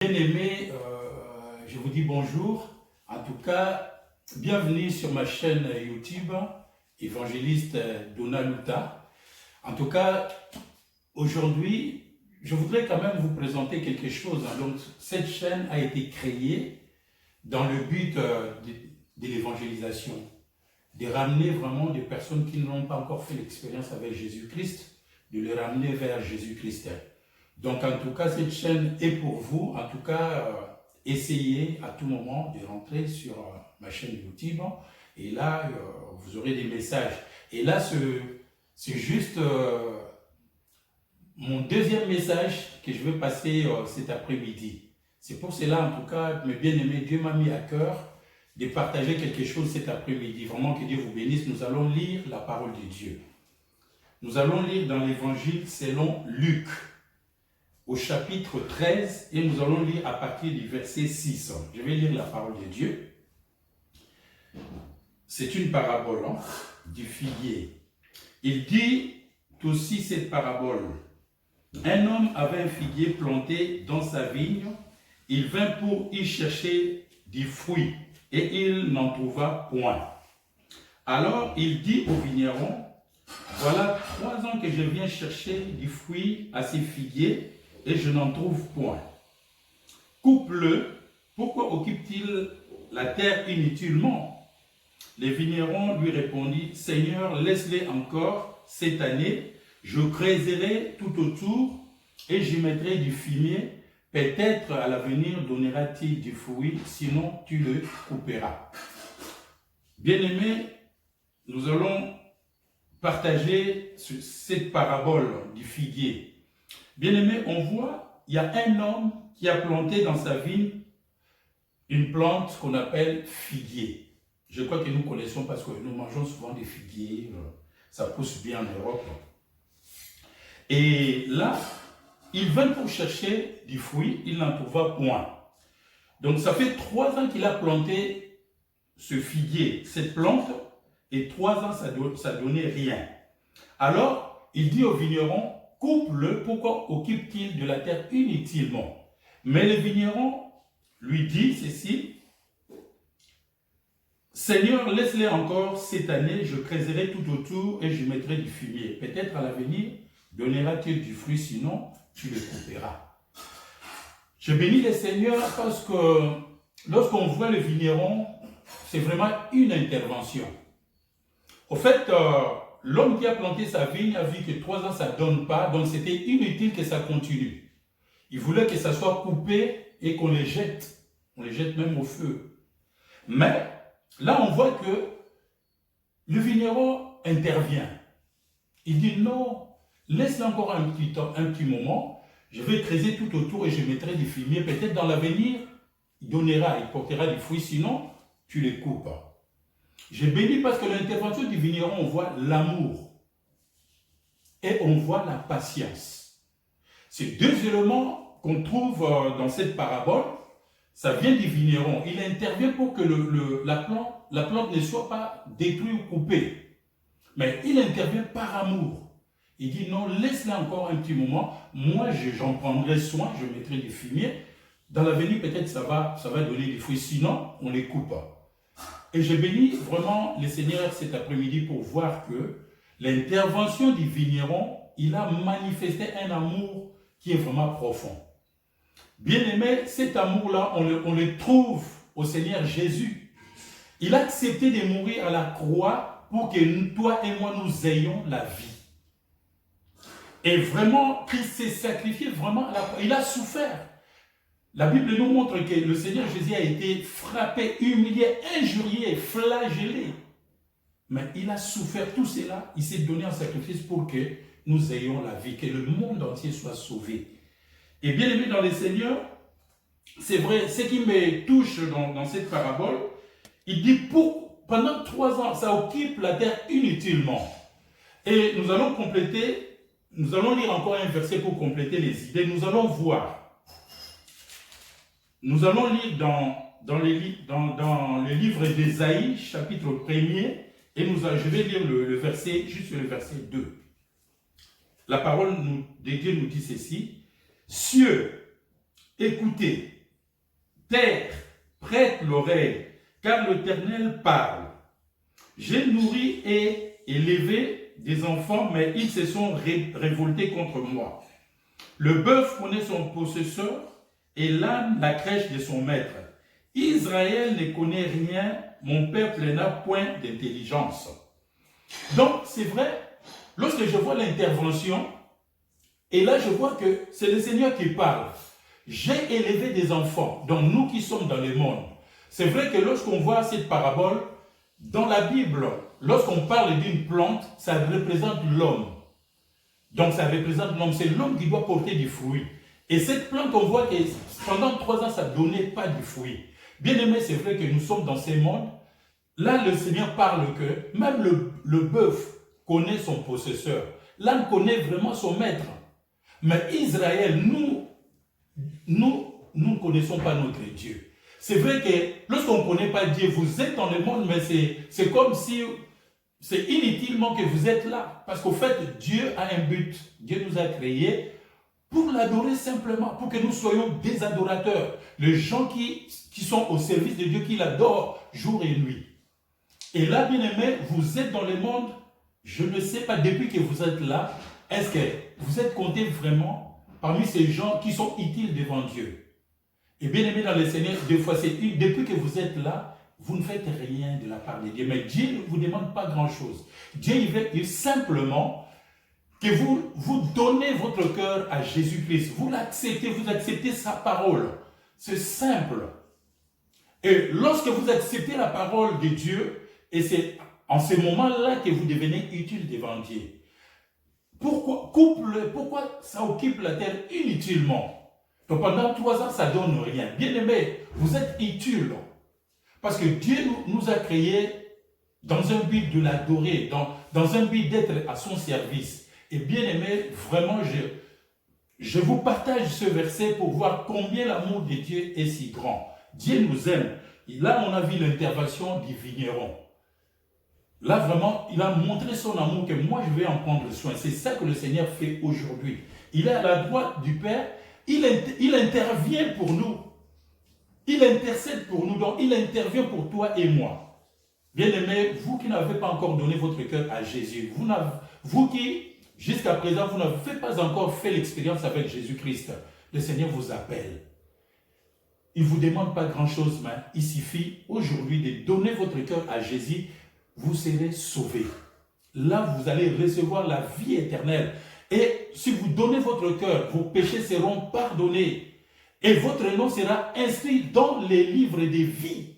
Bien-aimés, je vous dis bonjour. En tout cas, bienvenue sur ma chaîne YouTube, évangéliste Donaluta. En tout cas, aujourd'hui, je voudrais quand même vous présenter quelque chose. Donc, cette chaîne a été créée dans le but de l'évangélisation, de ramener vraiment des personnes qui n'ont pas encore fait l'expérience avec Jésus-Christ, de les ramener vers Jésus-Christ. Donc, en tout cas, cette chaîne est pour vous. En tout cas, essayez à tout moment de rentrer sur ma chaîne YouTube. Et là, vous aurez des messages. Et là, c'est juste mon deuxième message que je veux passer cet après-midi. C'est pour cela, en tout cas, mes bien-aimés, Dieu m'a mis à cœur de partager quelque chose cet après-midi. Vraiment, que Dieu vous bénisse. Nous allons lire la parole de Dieu. Nous allons lire dans l'évangile selon Luc, au chapitre 13, et nous allons lire à partir du verset 6. Je vais lire la parole de Dieu. C'est une parabole du figuier. Il dit aussi cette parabole. Un homme avait un figuier planté dans sa vigne. Il vint pour y chercher du fruit, et il n'en trouva point. Alors il dit au vigneron, voilà 3 ans que je viens chercher du fruit à ces figuiers, et je n'en trouve point. Coupe-le, pourquoi occupe-t-il la terre inutilement? Les vignerons lui répondit, Seigneur, laisse-les encore cette année, je creuserai tout autour et j'y mettrai du fumier, peut-être à l'avenir donnera-t-il du fruit, sinon tu le couperas. Bien-aimés, nous allons partager cette parabole du figuier. Bien-aimé, on voit, il y a un homme qui a planté dans sa vigne une plante qu'on appelle figuier. Je crois que nous connaissons parce que nous mangeons souvent des figuiers, ça pousse bien en Europe. Et là, il vint pour chercher du fruit, il n'en trouva point. Donc ça fait 3 ans qu'il a planté ce figuier, cette plante, et 3 ans ça donnait rien. Alors, il dit au vigneron, coupe-le, pourquoi occupe-t-il de la terre inutilement? Mais le vigneron lui dit ceci, Seigneur, laisse-les encore cette année, je creuserai tout autour et je mettrai du fumier. Peut-être à l'avenir, donnera-t-il du fruit, sinon tu le couperas. Je bénis le Seigneur parce que lorsqu'on voit le vigneron, c'est vraiment une intervention. Au fait, l'homme qui a planté sa vigne a vu que 3 ans ça ne donne pas, donc c'était inutile que ça continue. Il voulait que ça soit coupé et qu'on les jette. On les jette même au feu. Mais là, on voit que le vigneron intervient. Il dit non, laisse-le encore un petit moment, je vais creuser tout autour et je mettrai du fumier. Peut-être dans l'avenir, il portera du fruit, sinon tu les coupes. J'ai béni parce que l'intervention du vigneron, on voit l'amour et on voit la patience. Ces 2 éléments qu'on trouve dans cette parabole, ça vient du vigneron. Il intervient pour que la plante ne soit pas détruite ou coupée. Mais il intervient par amour. Il dit non, laisse-la encore un petit moment. Moi, j'en prendrai soin, je mettrai du fumier. Dans l'avenir, peut-être ça va donner des fruits. Sinon, on les coupe. Et je bénis vraiment le Seigneur cet après-midi pour voir que l'intervention du vigneron, il a manifesté un amour qui est vraiment profond. Bien aimé, cet amour-là, on le trouve au Seigneur Jésus. Il a accepté de mourir à la croix pour que toi et moi, nous ayons la vie. Et vraiment, Christ s'est sacrifié vraiment à la croix. Il a souffert. La Bible nous montre que le Seigneur Jésus a été frappé, humilié, injurié, flagellé. Mais il a souffert tout cela. Il s'est donné en sacrifice pour que nous ayons la vie, que le monde entier soit sauvé. Et bien aimé dans le Seigneur, c'est vrai, ce qui me touche dans cette parabole, il dit pendant 3 ans, ça occupe la terre inutilement. Et nous allons lire encore un verset pour compléter les idées. Nous allons voir. Nous allons lire dans le livre d'Ésaïe, chapitre 1er, et je vais lire juste le verset 2. La parole de Dieu nous dit ceci, Cieux, écoutez, terre, prête l'oreille, car l'Éternel parle. J'ai nourri et élevé des enfants, mais ils se sont révoltés contre moi. Le bœuf connaît son possesseur, et l'âne la crèche de son maître. Israël ne connaît rien, mon peuple n'a point d'intelligence. Donc, c'est vrai, lorsque je vois l'intervention, et là je vois que c'est le Seigneur qui parle. J'ai élevé des enfants, donc nous qui sommes dans le monde. C'est vrai que lorsqu'on voit cette parabole, dans la Bible, lorsqu'on parle d'une plante, ça représente l'homme. Donc ça représente l'homme, c'est l'homme qui doit porter du fruit. Et cette plante, on voit que pendant 3 ans, ça ne donnait pas du fruit. Bien aimé, c'est vrai que nous sommes dans ces mondes. Là, le Seigneur parle que même le bœuf connaît son possesseur. L'âne connaît vraiment son maître. Mais Israël, nous ne connaissons pas notre Dieu. C'est vrai que lorsqu'on ne connaît pas Dieu, vous êtes dans le monde, mais c'est comme si c'est inutilement que vous êtes là. Parce qu'au fait, Dieu a un but. Dieu nous a créés pour l'adorer simplement, pour que nous soyons des adorateurs. Les gens qui sont au service de Dieu, qui l'adorent jour et nuit. Et là, bien aimé, vous êtes dans le monde, je ne sais pas, depuis que vous êtes là, est-ce que vous êtes compté vraiment parmi ces gens qui sont utiles devant Dieu? Et bien aimé dans le Seigneur, des fois, depuis que vous êtes là, vous ne faites rien de la part de Dieu. Mais Dieu ne vous demande pas grand-chose. Dieu, il veut simplement que vous donnez votre cœur à Jésus-Christ. Vous acceptez sa parole. C'est simple. Et lorsque vous acceptez la parole de Dieu, et c'est en ce moment-là que vous devenez utile devant Dieu. Pourquoi ça occupe la terre inutilement? Donc pendant 3 ans, ça ne donne rien. Bien aimé, vous êtes utile. Parce que Dieu nous a créés dans un but de l'adorer, dans un but d'être à son service. Et bien aimé, vraiment, je vous partage ce verset pour voir combien l'amour de Dieu est si grand. Dieu nous aime. Et là, on a vu l'intervention du vigneron. Là, vraiment, il a montré son amour que moi, je vais en prendre soin. C'est ça que le Seigneur fait aujourd'hui. Il est à la droite du Père. Il intervient pour nous. Il intercède pour nous. Donc, il intervient pour toi et moi. Bien-aimés, vous qui n'avez pas encore donné votre cœur à Jésus, vous qui, jusqu'à présent, vous n'avez pas encore fait l'expérience avec Jésus-Christ, le Seigneur vous appelle. Il ne vous demande pas grand-chose, mais il suffit aujourd'hui de donner votre cœur à Jésus. Vous serez sauvés. Là, vous allez recevoir la vie éternelle. Et si vous donnez votre cœur, vos péchés seront pardonnés. Et votre nom sera inscrit dans les livres des vies.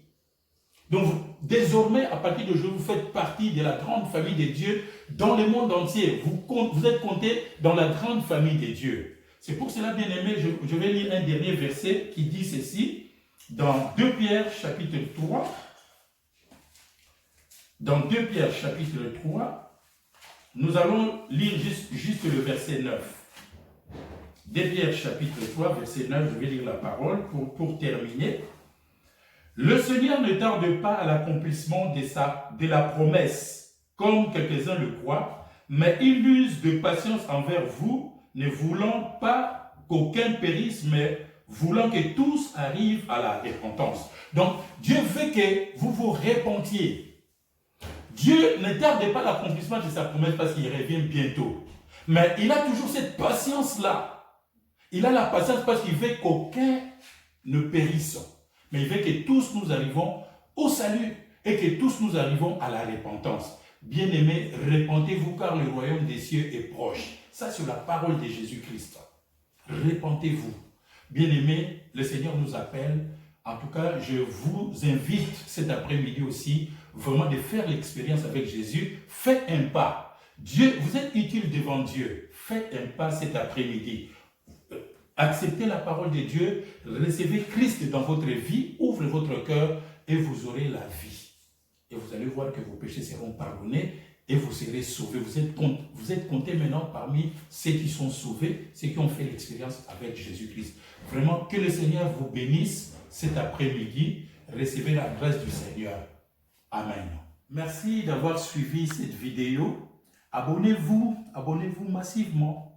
Donc, désormais, à partir d'aujourd'hui, vous faites partie de la grande famille de Dieu dans le monde entier. Vous êtes comptés dans la grande famille de Dieu. C'est pour cela, bien aimé, je vais lire un dernier verset qui dit ceci, dans 2 Pierre, chapitre 3. Dans 2 Pierre, chapitre 3, nous allons lire juste le verset 9. 2 Pierre, chapitre 3, verset 9, je vais lire la parole pour terminer. Le Seigneur ne tarde pas à l'accomplissement de la promesse, comme quelques-uns le croient, mais il use de patience envers vous, ne voulant pas qu'aucun périsse, mais voulant que tous arrivent à la repentance. Donc, Dieu veut que vous vous repentiez. Dieu ne tarde pas l'accomplissement de sa promesse parce qu'il revient bientôt. Mais il a toujours cette patience-là. Il a la patience parce qu'il veut qu'aucun ne périsse. Mais il veut que tous nous arrivons au salut et que tous nous arrivons à la repentance. Bien-aimés, repentez-vous car le royaume des cieux est proche. Ça, c'est la parole de Jésus-Christ. Repentez-vous. Bien-aimés, le Seigneur nous appelle. En tout cas, je vous invite cet après-midi aussi vraiment de faire l'expérience avec Jésus. Faites un pas. Dieu, vous êtes utile devant Dieu. Faites un pas cet après-midi. Acceptez la parole de Dieu. Recevez Christ dans votre vie. Ouvrez votre cœur et vous aurez la vie. Et vous allez voir que vos péchés seront pardonnés et vous serez sauvés. Vous êtes comptés maintenant parmi ceux qui sont sauvés, ceux qui ont fait l'expérience avec Jésus-Christ. Vraiment, que le Seigneur vous bénisse cet après-midi. Recevez la grâce du Seigneur. Amen. Merci d'avoir suivi cette vidéo. Abonnez-vous massivement.